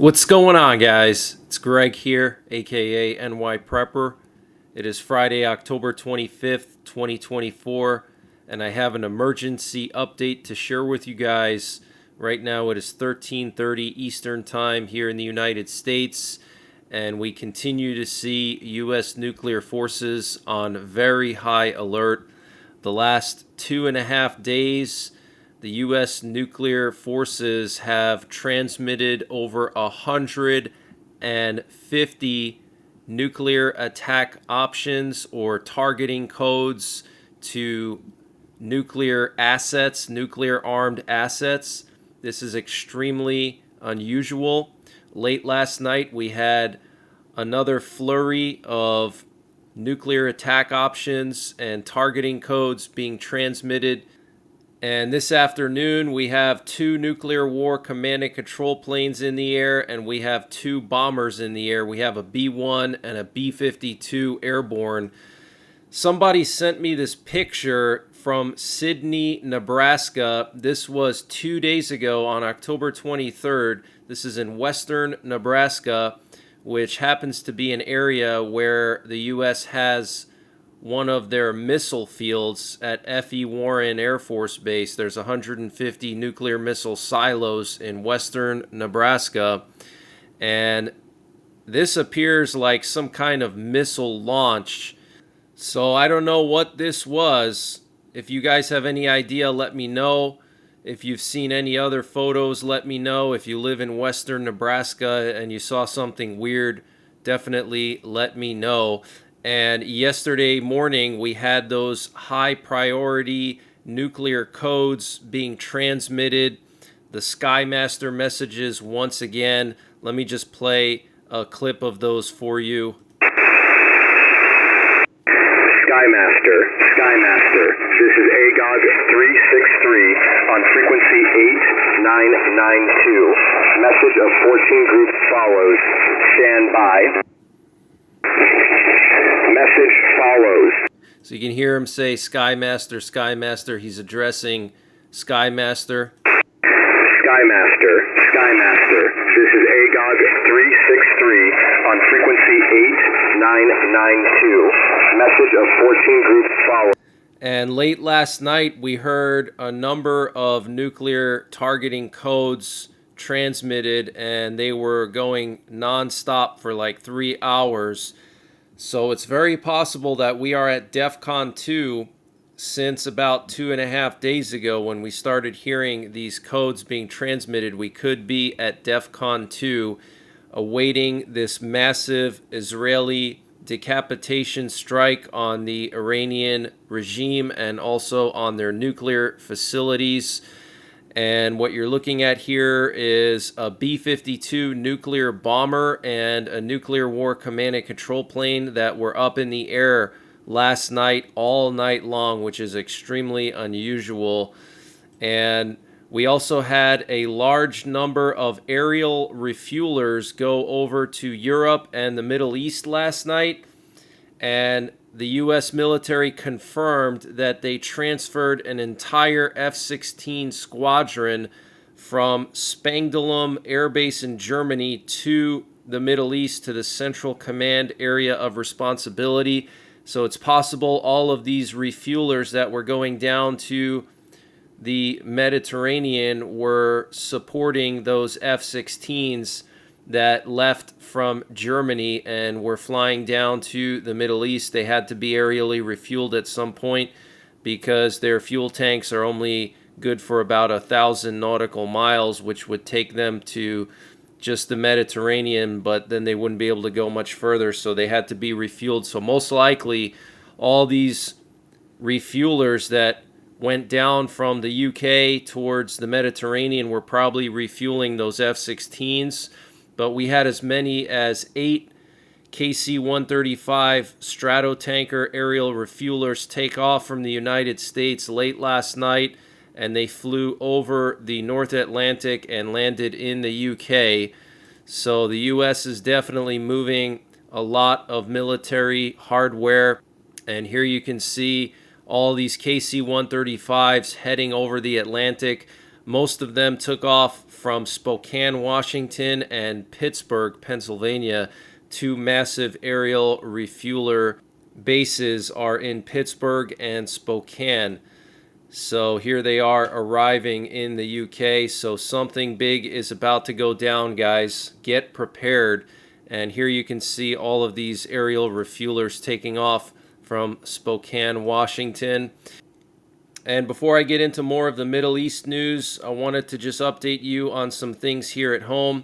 What's going on, guys? It's Greg here, aka NYPrepper. It is Friday, October 25th, 2024, and I have an emergency update to share with you guys. Right now it is 13:30 Eastern Time here in the United States, and we continue to see U.S. nuclear forces on very high alert. The last 2.5 days, the U.S. nuclear forces have transmitted over 150 nuclear attack options or targeting codes to nuclear assets, nuclear armed assets. This is extremely unusual. Late last night, we had another flurry of nuclear attack options and targeting codes being transmitted. And this afternoon, we have 2 nuclear war command and control planes in the air, and we have 2 bombers in the air. We have a B-1 and a B-52 airborne. Somebody sent me this picture from Sidney, Nebraska. This was 2 days ago on October 23rd. This is in western Nebraska, which happens to be an area where the U.S. has one of their missile fields at F.E. Warren Air Force Base. There's 150 nuclear missile silos in western Nebraska, and this appears like some kind of missile launch. So I don't know what this was. If you guys have any idea, let me know. If you've seen any other photos, let me know. If you live in western Nebraska and you saw something weird, definitely let me know. And yesterday morning, we had those high priority nuclear codes being transmitted, the Skymaster messages once again. Let me just play a clip of those for you. Skymaster, this is AGOG 363 on frequency 8992. Message of 14 groups follows. Stand by. Message follows. So you can hear him say Skymaster, Skymaster. He's addressing Skymaster. Skymaster, this is AGOG 363 on frequency 8992. Message of 14 groups follows. And late last night, we heard a number of nuclear targeting codes transmitted, and they were going nonstop for like 3 hours. So it's very possible that we are at DEFCON 2 since about 2.5 days ago when we started hearing these codes being transmitted. We could be at DEFCON 2 awaiting this massive Israeli decapitation strike on the Iranian regime and also on their nuclear facilities. And what you're looking at here is a B-52 nuclear bomber and a nuclear war command and control plane that were up in the air last night, all night long, which is extremely unusual. And we also had a large number of aerial refuelers go over to Europe and the Middle East last night. And the U.S. military confirmed that they transferred an entire F-16 squadron from Spangdahlem Air Base in Germany to the Middle East to the Central Command Area of Responsibility. So it's possible all of these refuelers that were going down to the Mediterranean were supporting those F-16s that left from Germany and were flying down to the Middle East. They had to be aerially refueled at some point because their fuel tanks are only good for about 1,000 nautical miles, which would take them to just the Mediterranean, but then they wouldn't be able to go much further, so they had to be refueled. So most likely all these refuelers that went down from the UK towards the Mediterranean were probably refueling those F-16s. But we had as many as 8 KC-135 Stratotanker aerial refuelers take off from the United States late last night, and they flew over the North Atlantic and landed in the UK. So the US is definitely moving a lot of military hardware, and here you can see all these KC-135s heading over the Atlantic. Most of them took off from Spokane, Washington, and Pittsburgh, Pennsylvania. Two massive aerial refueler bases are in Pittsburgh and Spokane. So here they are arriving in the UK. So something big is about to go down, guys. Get prepared. And here you can see all of these aerial refuelers taking off from Spokane, Washington. And before I get into more of the Middle East news, I wanted to just update you on some things here at home.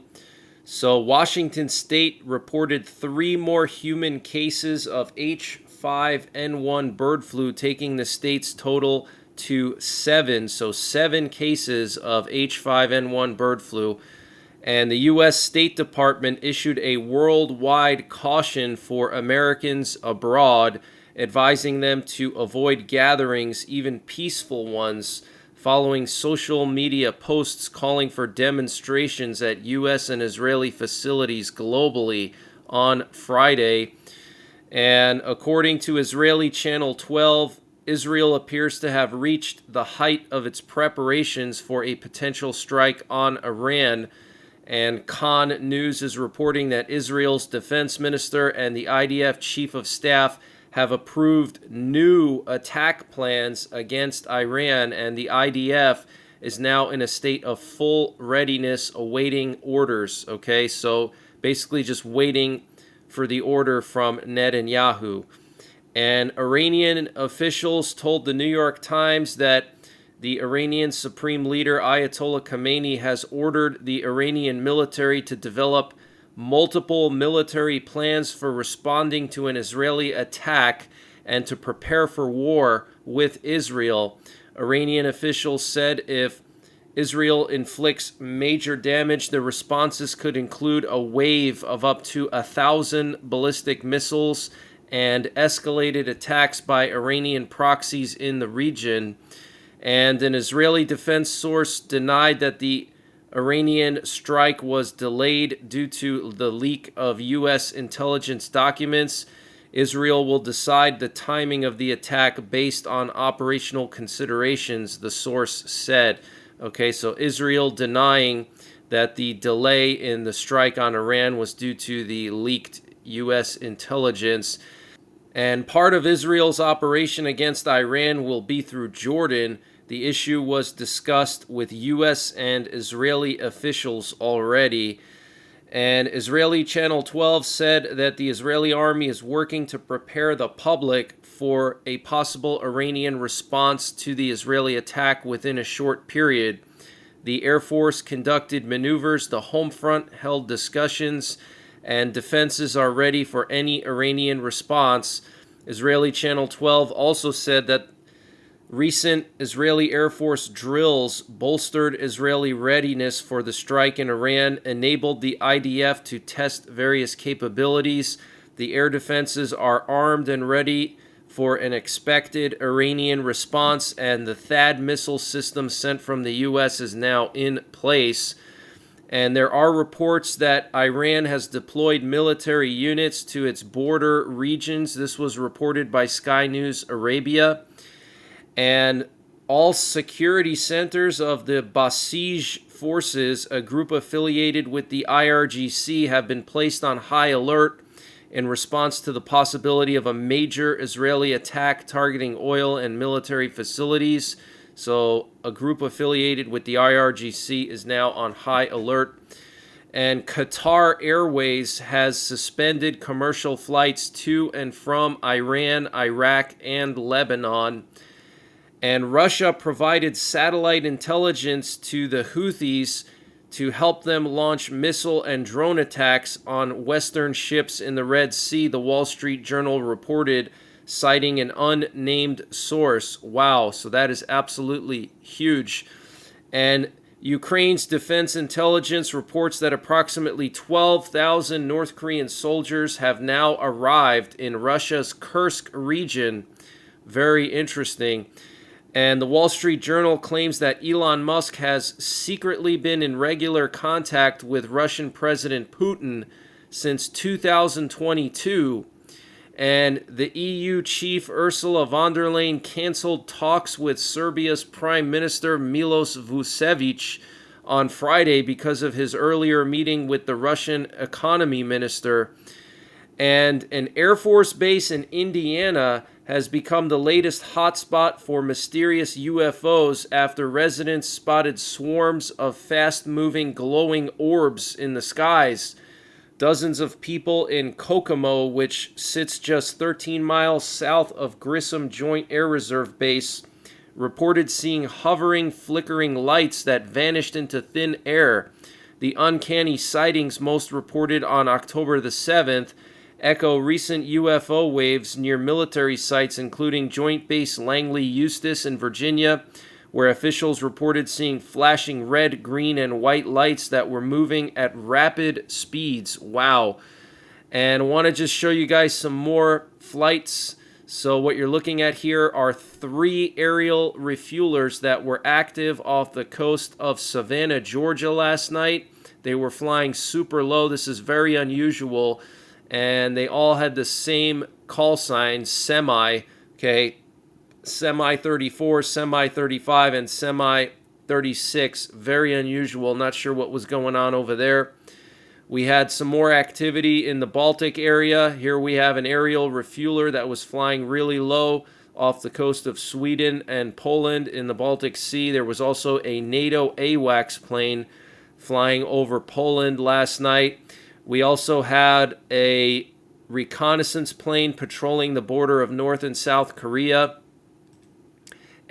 So, Washington State reported 3 more human cases of H5N1 bird flu, taking the state's total to 7. So, 7 cases of H5N1 bird flu. And the U.S. State Department issued a worldwide caution for Americans abroad, advising them to avoid gatherings, even peaceful ones, following social media posts calling for demonstrations at U.S. and Israeli facilities globally on Friday. And according to Israeli Channel 12, Israel appears to have reached the height of its preparations for a potential strike on Iran. And Khan News is reporting that Israel's defense minister and the IDF chief of staff have approved new attack plans against Iran, and the IDF is now in a state of full readiness awaiting orders. Okay, so basically just waiting for the order from Netanyahu. And Iranian officials told the New York Times that the Iranian Supreme Leader Ayatollah Khamenei has ordered the Iranian military to develop multiple military plans for responding to an Israeli attack and to prepare for war with Israel. Iranian officials said if Israel inflicts major damage, the responses could include a wave of up to 1,000 ballistic missiles and escalated attacks by Iranian proxies in the region. And an Israeli defense source denied that the Iranian strike was delayed due to the leak of U.S. intelligence documents. Israel will decide the timing of the attack based on operational considerations, the source said. Okay, so Israel denying that the delay in the strike on Iran was due to the leaked U.S. intelligence. And part of Israel's operation against Iran will be through Jordan. The issue was discussed with U.S. and Israeli officials already. And Israeli Channel 12 said that the Israeli army is working to prepare the public for a possible Iranian response to the Israeli attack within a short period. The Air Force conducted maneuvers, the home front held discussions, and defenses are ready for any Iranian response. Israeli Channel 12 also said that recent Israeli Air Force drills bolstered Israeli readiness for the strike in Iran, enabled the IDF to test various capabilities. The air defenses are armed and ready for an expected Iranian response, and the THAAD missile system sent from the U.S. is now in place. And there are reports that Iran has deployed military units to its border regions. This was reported by Sky News Arabia. And all security centers of the Basij forces, a group affiliated with the IRGC, have been placed on high alert in response to the possibility of a major Israeli attack targeting oil and military facilities. So a group affiliated with the IRGC is now on high alert. And Qatar Airways has suspended commercial flights to and from Iran, Iraq, and Lebanon. And Russia provided satellite intelligence to the Houthis to help them launch missile and drone attacks on Western ships in the Red Sea, the Wall Street Journal reported, citing an unnamed source. Wow, so that is absolutely huge. And Ukraine's defense intelligence reports that approximately 12,000 North Korean soldiers have now arrived in Russia's Kursk region. Very interesting. And the Wall Street Journal claims that Elon Musk has secretly been in regular contact with Russian President Putin since 2022. And the EU chief Ursula von der Leyen canceled talks with Serbia's Prime Minister Milos Vucevic on Friday because of his earlier meeting with the Russian economy minister. And an Air Force base in Indiana has become the latest hotspot for mysterious UFOs after residents spotted swarms of fast-moving glowing orbs in the skies. Dozens of people in Kokomo, which sits just 13 miles south of Grissom Joint Air Reserve Base, reported seeing hovering, flickering lights that vanished into thin air. The uncanny sightings, most reported on October the 7th, echo recent UFO waves near military sites, including Joint Base Langley Eustis in Virginia, where officials reported seeing flashing red, green, and white lights that were moving at rapid speeds. Wow. And I want to just show you guys some more flights. So what you're looking at here are 3 aerial refuelers that were active off the coast of Savannah, Georgia last night. They were flying super low. This is very unusual. And they all had the same call sign, semi, okay? Semi 34, semi 35, and semi 36. Very unusual. Not sure what was going on over there. We had some more activity in the Baltic area. Here we have an aerial refueler that was flying really low off the coast of Sweden and Poland in the Baltic Sea. There was also a NATO AWACS plane flying over Poland last night. We also had a reconnaissance plane patrolling the border of North and South Korea.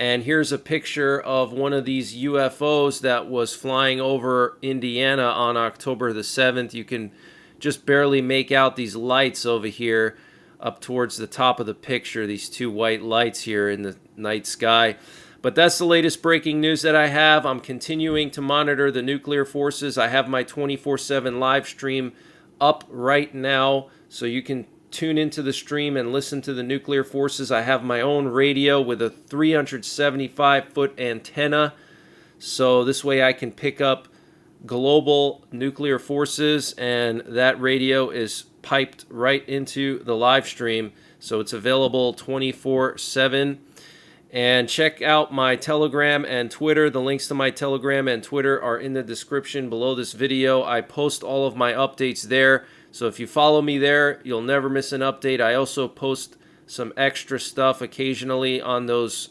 And here's a picture of one of these UFOs that was flying over Indiana on October the 7th. You can just barely make out these lights over here up towards the top of the picture, these 2 white lights here in the night sky. But that's the latest breaking news that I have. I'm continuing to monitor the nuclear forces. I have my 24/7 live stream up right now, so you can tune into the stream and listen to the nuclear forces. I have my own radio with a 375-foot antenna, so this way I can pick up global nuclear forces, and that radio is piped right into the live stream, so it's available 24/7. And check out my Telegram and Twitter. The links to my Telegram and Twitter are in the description below this video. I post all of my updates there. So if you follow me there, you'll never miss an update. I also post some extra stuff occasionally on those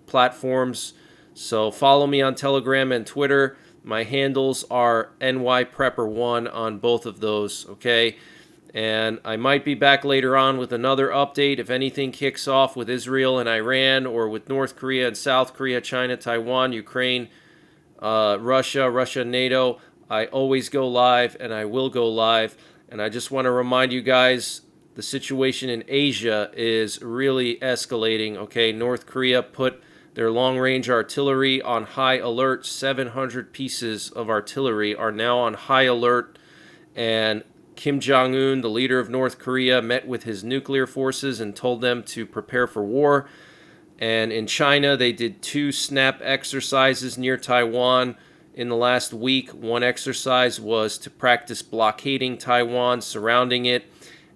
platforms. So follow me on Telegram and Twitter. My handles are NYPrepper1 on both of those, okay? And I might be back later on with another update if anything kicks off with Israel and Iran, or with North Korea and South Korea, China, Taiwan, Ukraine, Russia, NATO. I always go live, and I will go live. And I just want to remind you guys, the situation in Asia is really escalating, okay? North Korea put their long-range artillery on high alert. 700 pieces of artillery are now on high alert, and Kim Jong-un, the leader of North Korea, met with his nuclear forces and told them to prepare for war. And in China, they did 2 snap exercises near Taiwan in the last week. One exercise was to practice blockading Taiwan, surrounding it.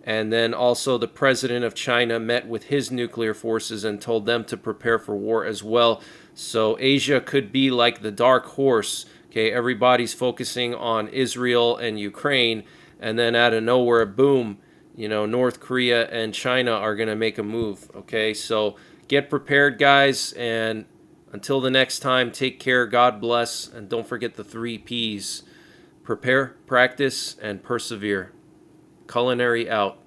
And then also the president of China met with his nuclear forces and told them to prepare for war as well. So Asia could be like the dark horse. Okay, everybody's focusing on Israel and Ukraine. And then out of nowhere, boom, North Korea and China are going to make a move. Okay, so get prepared, guys. And until the next time, take care. God bless. And don't forget the 3 Ps. Prepare, practice, and persevere. Culinary out.